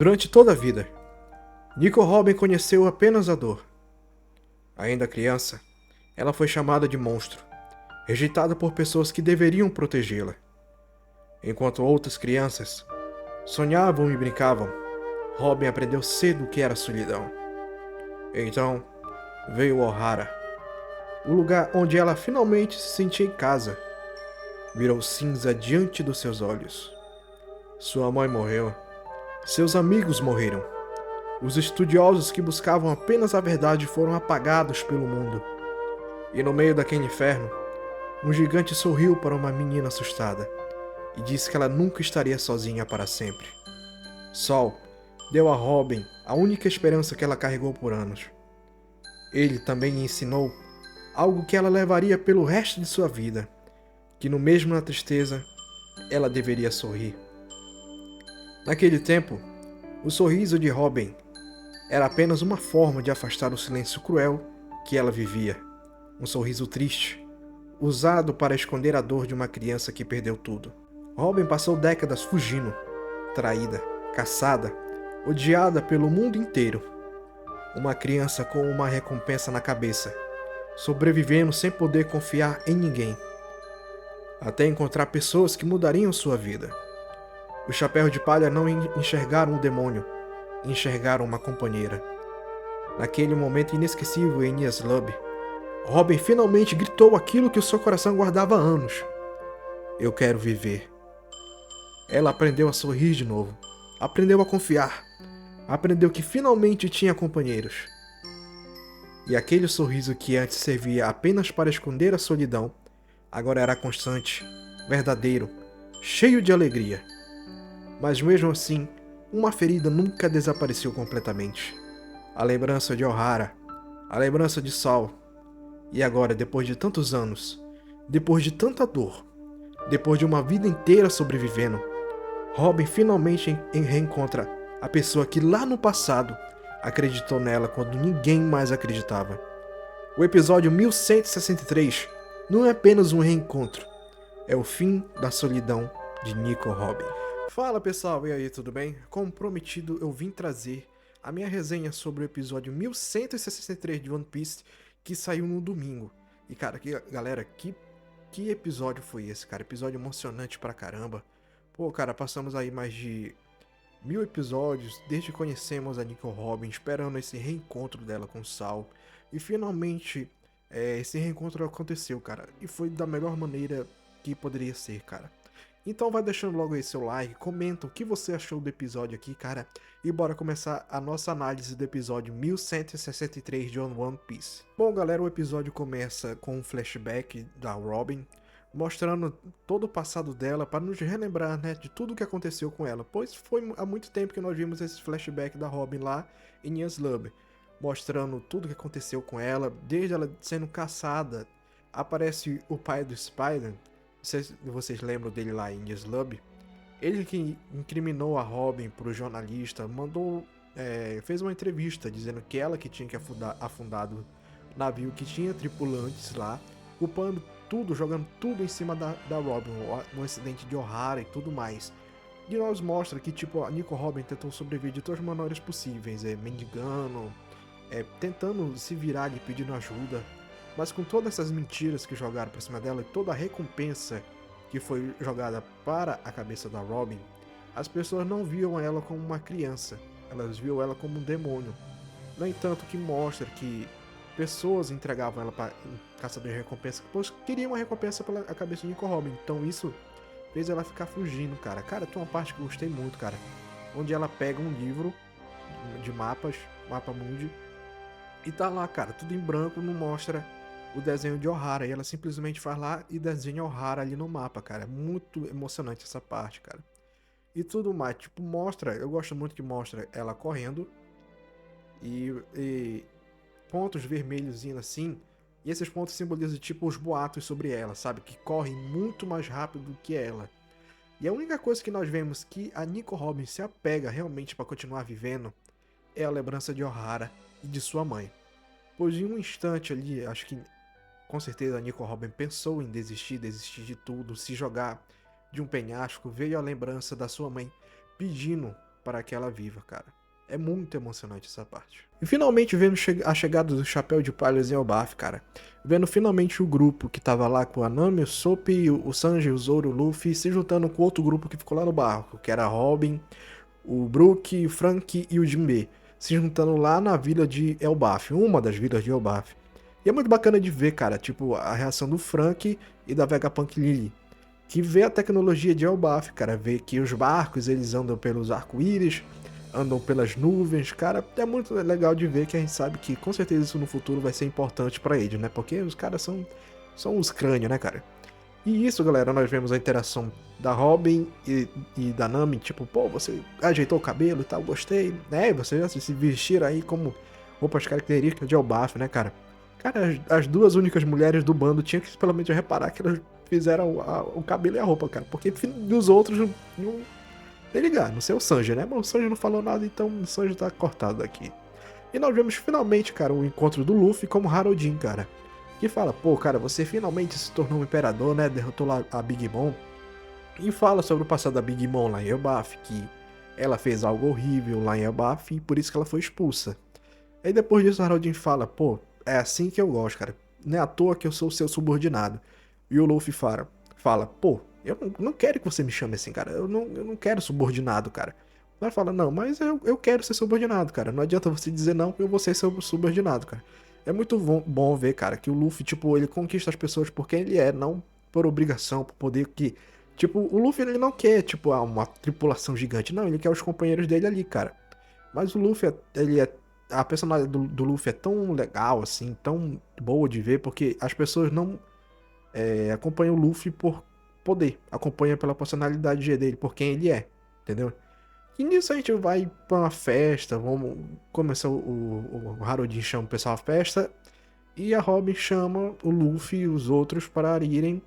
Durante toda a vida, Nico Robin conheceu apenas a dor. Ainda criança, ela foi chamada de monstro, rejeitada por pessoas que deveriam protegê-la. Enquanto outras crianças sonhavam e brincavam, Robin aprendeu cedo o que era solidão. Então, veio Ohara, o lugar onde ela finalmente se sentia em casa. Virou cinza diante dos seus olhos. Sua mãe morreu. Seus amigos morreram. Os estudiosos que buscavam apenas a verdade foram apagados pelo mundo. E no meio daquele inferno, um gigante sorriu para uma menina assustada e disse que ela nunca estaria sozinha para sempre. Sol deu a Robin a única esperança que ela carregou por anos. Ele também lhe ensinou algo que ela levaria pelo resto de sua vida, que no mesmo na tristeza, ela deveria sorrir. Naquele tempo, o sorriso de Robin era apenas uma forma de afastar o silêncio cruel que ela vivia. Um sorriso triste, usado para esconder a dor de uma criança que perdeu tudo. Robin passou décadas fugindo, traída, caçada, odiada pelo mundo inteiro. Uma criança com uma recompensa na cabeça, sobrevivendo sem poder confiar em ninguém, até encontrar pessoas que mudariam sua vida. Os chapéus de palha não enxergaram o demônio, enxergaram uma companheira. Naquele momento inesquecível em Enies Lobby, Robin finalmente gritou aquilo que o seu coração guardava há anos. Eu quero viver. Ela aprendeu a sorrir de novo. Aprendeu a confiar. Aprendeu que finalmente tinha companheiros. E aquele sorriso que antes servia apenas para esconder a solidão, agora era constante, verdadeiro, cheio de alegria. Mas mesmo assim, uma ferida nunca desapareceu completamente. A lembrança de Ohara, a lembrança de Sol. E agora, depois de tantos anos, depois de tanta dor, depois de uma vida inteira sobrevivendo, Robin finalmente reencontra a pessoa que lá no passado acreditou nela quando ninguém mais acreditava. O episódio 1163 não é apenas um reencontro, é o fim da solidão de Nico Robin. Fala pessoal, e aí, tudo bem? Como prometido, eu vim trazer a minha resenha sobre o episódio 1163 de One Piece, que saiu no domingo. E cara, galera, que episódio foi esse, cara? Episódio emocionante pra caramba. Pô, cara, passamos aí mais de 1000 episódios desde que conhecemos a Nico Robin, esperando esse reencontro dela com o Sal. E finalmente, esse reencontro aconteceu, cara. E foi da melhor maneira que poderia ser, cara. Então vai deixando logo aí seu like, comenta o que você achou do episódio aqui, cara. E bora começar a nossa análise do episódio 1163 de One Piece. Bom, galera, o episódio começa com um flashback da Robin, mostrando todo o passado dela para nos relembrar, né, de tudo o que aconteceu com ela. Pois foi há muito tempo que nós vimos esse flashback da Robin lá em Enies Lobby, mostrando tudo o que aconteceu com ela, desde ela sendo caçada. Aparece o pai do Spider. Não sei se vocês lembram dele lá em Enies Lobby. Ele que incriminou a Robin pro jornalista, fez uma entrevista dizendo que ela que tinha que afundado o navio que tinha tripulantes lá, culpando tudo, jogando tudo em cima da Robin, no acidente de Ohara e tudo mais. E nós mostra que tipo, a Nico Robin tentou sobreviver de todas as maneiras possíveis, mendigando, tentando se virar e pedindo ajuda. Mas com todas essas mentiras que jogaram pra cima dela e toda a recompensa que foi jogada para a cabeça da Robin, as pessoas não viam ela como uma criança, elas viam ela como um demônio. No entanto, que mostra que pessoas entregavam ela para caçador de recompensa, pois queriam uma recompensa pela cabeça de Nico Robin. Então isso fez ela ficar fugindo, cara. Cara, tem uma parte que eu gostei muito, cara, onde ela pega um livro de mapas, mapa mundi, e tá lá, cara, tudo em branco, não mostra o desenho de Ohara, e ela simplesmente faz lá e desenha Ohara ali no mapa, cara. É muito emocionante essa parte, cara. E tudo mais, tipo, mostra, eu gosto muito que mostra ela correndo e pontos vermelhos assim, e esses pontos simbolizam tipo os boatos sobre ela, sabe? Que correm muito mais rápido do que ela. E a única coisa que nós vemos que a Nico Robin se apega realmente para continuar vivendo é a lembrança de Ohara e de sua mãe. Pois em um instante ali, acho que com certeza a Nico Robin pensou em desistir de tudo, se jogar de um penhasco, veio a lembrança da sua mãe pedindo para que ela viva, cara. É muito emocionante essa parte. E finalmente vemos a chegada do Chapéu de Palhas em Elbaf, cara. Vendo finalmente o grupo que tava lá com a Nami, o Sop, o Sanji, o Zoro, o Luffy, se juntando com outro grupo que ficou lá no barco, que era Robin, o Brook, o Frank e o Jinbe, se juntando lá na vila de Elbaf, uma das vilas de Elbaf. E é muito bacana de ver, cara, tipo, a reação do Frank e da Vegapunk Lily, que vê a tecnologia de Elbaf, cara, vê que os barcos, eles andam pelos arco-íris, andam pelas nuvens, cara, é muito legal de ver que a gente sabe que com certeza isso no futuro vai ser importante pra eles, né, porque os caras são os crânios, né, cara. E isso, galera, nós vemos a interação da Robin e da Nami, tipo, pô, você ajeitou o cabelo e tal, gostei, né, você já se vestir aí como roupas características de Elbaf, né, cara. Cara, as duas únicas mulheres do bando tinham que pelo menos reparar que elas fizeram o cabelo e a roupa, cara, porque dos outros não nem ligar, não sei o Sanji, né, mas o Sanji não falou nada, então o Sanji tá cortado daqui. E nós vemos finalmente, cara, o encontro do Luffy como Harodin, cara. Que fala, pô, cara, você finalmente se tornou um imperador, né? Derrotou lá a Big Mom. E fala sobre o passado da Big Mom lá em Elbaf, que ela fez algo horrível lá em Elbaf e por isso que ela foi expulsa. Aí depois disso, o Harodin fala, pô, é assim que eu gosto, cara. Não é à toa que eu sou o seu subordinado. E o Luffy fala pô, eu não quero que você me chame assim, cara. Eu não quero subordinado, cara. Ela fala, não, mas eu quero ser subordinado, cara. Não adianta você dizer não, eu vou ser seu subordinado, cara. É muito bom ver, cara, que o Luffy, tipo, ele conquista as pessoas por quem ele é, não por obrigação, por poder que... Tipo, o Luffy, ele não quer, tipo, uma tripulação gigante. Não, ele quer os companheiros dele ali, cara. Mas o Luffy, ele é... A personalidade do Luffy é tão legal, assim, tão boa de ver, porque as pessoas não acompanham o Luffy por poder. Acompanham pela personalidade dele, por quem ele é, entendeu? E nisso a gente vai pra uma festa, vamos começar o Harodin chama o pessoal à festa e a Robin chama o Luffy e os outros para irem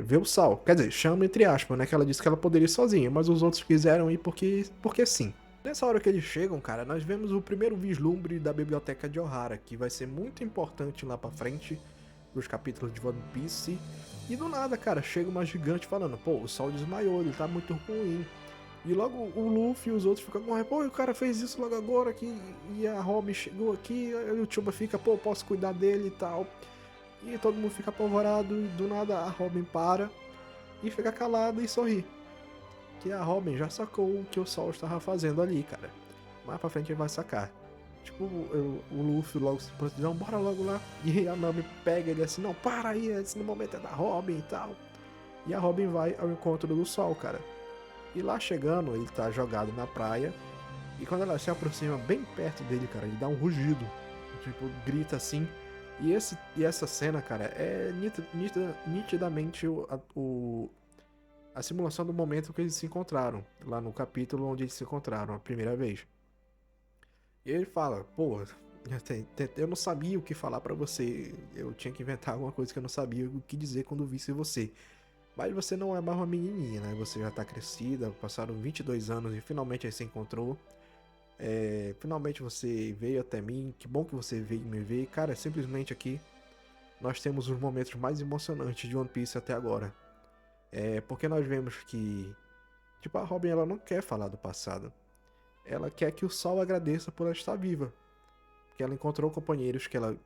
ver o Sal. Quer dizer, chama entre aspas, né? Que ela disse que ela poderia ir sozinha, mas os outros quiseram ir porque sim. Nessa hora que eles chegam, cara, nós vemos o primeiro vislumbre da biblioteca de Ohara, que vai ser muito importante lá pra frente, nos capítulos de One Piece. E do nada, cara, chega uma gigante falando, pô, o Sol desmaiou, ele tá muito ruim. E logo o Luffy e os outros ficam com pô, o cara fez isso logo agora aqui, e a Robin chegou aqui, e o Chuba fica, pô, posso cuidar dele e tal. E todo mundo fica apavorado, e do nada a Robin para e fica calada e sorri. Que a Robin já sacou o que o Sol estava fazendo ali, cara. Mais pra frente ele vai sacar. Tipo, o Luffy logo se pronto, não, bora logo lá. E a Nami pega ele assim, não, para aí, esse momento é da Robin e tal. E a Robin vai ao encontro do Sol, cara. E lá chegando, ele tá jogado na praia. E quando ela se aproxima bem perto dele, cara, ele dá um rugido. Tipo, grita assim. E essa cena, cara, é nitidamente a simulação do momento que eles se encontraram. Lá no capítulo onde eles se encontraram a primeira vez. E ele fala, pô, eu não sabia o que falar pra você. Eu tinha que inventar alguma coisa que eu não sabia o que dizer quando visse você. Mas você não é mais uma menininha, né? Você já tá crescida, passaram 22 anos e finalmente aí se encontrou. Finalmente você veio até mim, que bom que você veio me ver. Cara, simplesmente aqui nós temos os momentos mais emocionantes de One Piece até agora. Porque nós vemos que, tipo, a Robin ela não quer falar do passado. Ela quer que o Sol agradeça por ela estar viva. Que ela encontrou companheiros que ela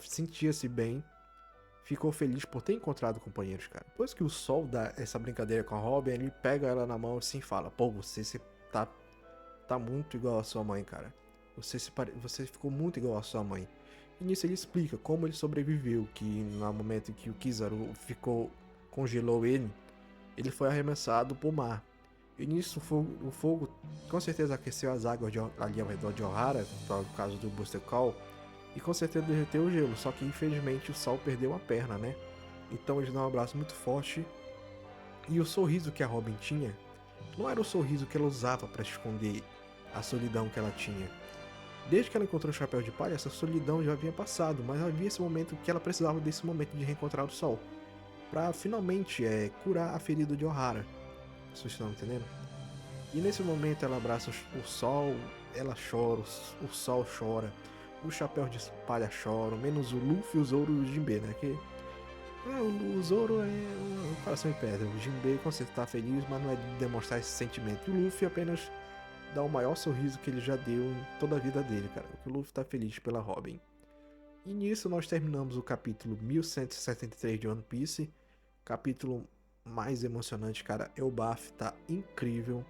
sentia-se bem. Ficou feliz por ter encontrado companheiros, cara. Depois que o Sol dá essa brincadeira com a Robin, ele pega ela na mão assim e fala, pô, você tá muito igual a sua mãe, cara. Você ficou muito igual a sua mãe. E nisso ele explica como ele sobreviveu, que no momento em que o Kizaru congelou ele foi arremessado pro mar. E nisso o fogo com certeza aqueceu as águas ali ao redor de Ohara, por causa do Booster Call, e com certeza derreteu o gelo, só que infelizmente o Sol perdeu a perna, né? Então eles dão um abraço muito forte, e o sorriso que a Robin tinha não era o sorriso que ela usava para esconder a solidão que ela tinha. Desde que ela encontrou o Chapéu de Palha, essa solidão já havia passado, mas havia esse momento que ela precisava desse momento de reencontrar o Sol, para finalmente curar a ferida de Ohara. Vocês estão entendendo? E nesse momento ela abraça o Sol, ela chora, o Sol chora, o Chapéu de Palha chora, menos o Luffy, o Zoro e o Jinbe, né? Que O Zoro é um coração em pedra. O Jinbei com certeza tá feliz, mas não é de demonstrar esse sentimento. E o Luffy apenas dá o maior sorriso que ele já deu em toda a vida dele, cara. O Luffy tá feliz pela Robin. E nisso nós terminamos o capítulo 1173 de One Piece. Capítulo mais emocionante, cara. Elbaf tá incrível.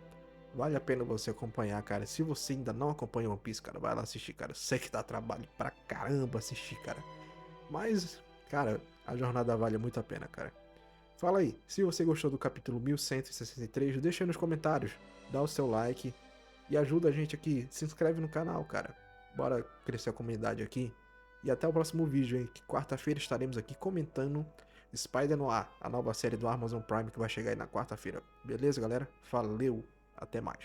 Vale a pena você acompanhar, cara. Se você ainda não acompanha One Piece, cara, vai lá assistir, cara. Eu sei que dá trabalho pra caramba assistir, cara. Mas, cara, a jornada vale muito a pena, cara. Fala aí, se você gostou do capítulo 1163, deixa aí nos comentários, dá o seu like e ajuda a gente aqui, se inscreve no canal, cara. Bora crescer a comunidade aqui. E até o próximo vídeo, hein, que quarta-feira estaremos aqui comentando Spider-Noir, a nova série do Amazon Prime que vai chegar aí na quarta-feira. Beleza, galera? Valeu, até mais.